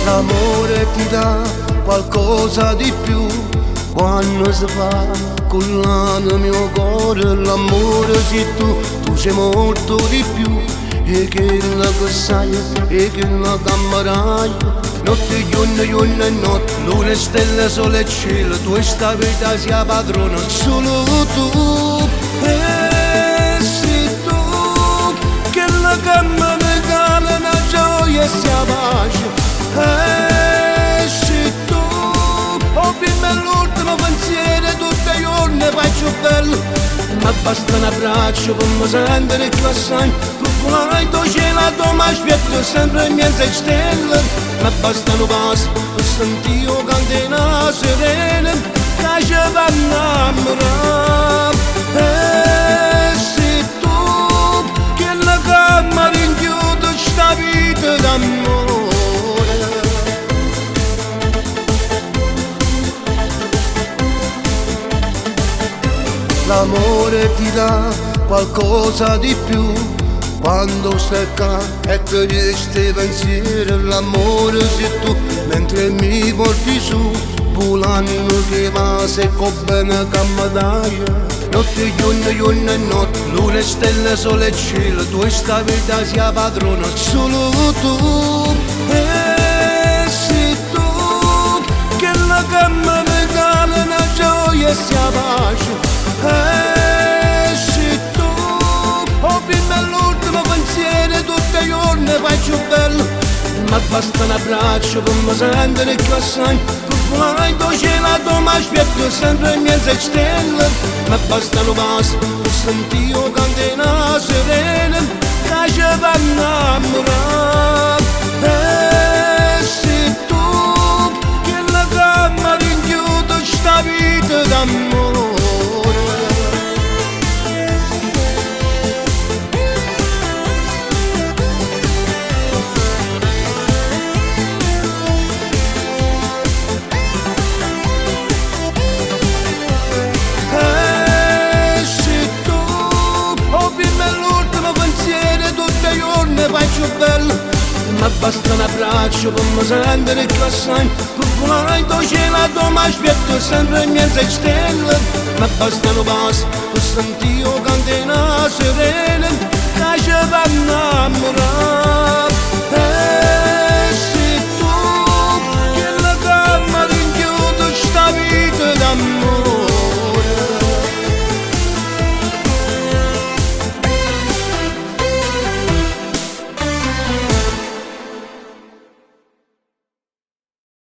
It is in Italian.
L'amore ti dà qualcosa di più quando si fa collare il mio cuore. L'amore sei tu sei molto di più. E che la che sai, e che la cammerai. Notte, giorno e notte, luna, stelle, sole e cielo. Tu sta vita sia padrona, solo tu. E sei tu che la che mi regala una gioia e sia pace. E sei tu, oh prima e l'ultimo pensiero, tutti i giorni faccio bello. Ma basta un abbraccio per mi sentire più assai. Tu hai tu cielo, ma aspetto sempre in mezzo alle stelle. Ma basta un passo per sentire cantina serena che ci va a innamorare. E sei tu che la camera rinchiude sta vita d'amore. L'amore ti dà qualcosa di più quando stai qua e ti resti pensiero. L'amore sei tu mentre mi porti su, volando che va secco bene che mi dai. Notte, giorno e notte, luna, stelle, sole e cielo. Tu sta vita sia padrona, solo tu. E sei tu che la che mi regala una gioia e sia pace. E sei tu, oh prima e l'ultimo pensiero, tutti i giorni faccio bello. Ma basta un abbraccio per mi sentire più assai. Tu hai tu cielo, ma aspetto sempre in mezzo alle stelle. Ma basta un passo per sentire cantina serena che ci va a innamorare. E sei tu che la camera rinchiude sta vita d'amore. Faccio bello, ma basta un abbraccio per mi sentire più assai. Tu hai tu cielo, ma aspetto sempre in mezzo alle stelle. Ma basta un passo per sentire cantina serena che ci va a innamorare. E sei tu che la camera rinchiude sta vita d'amore.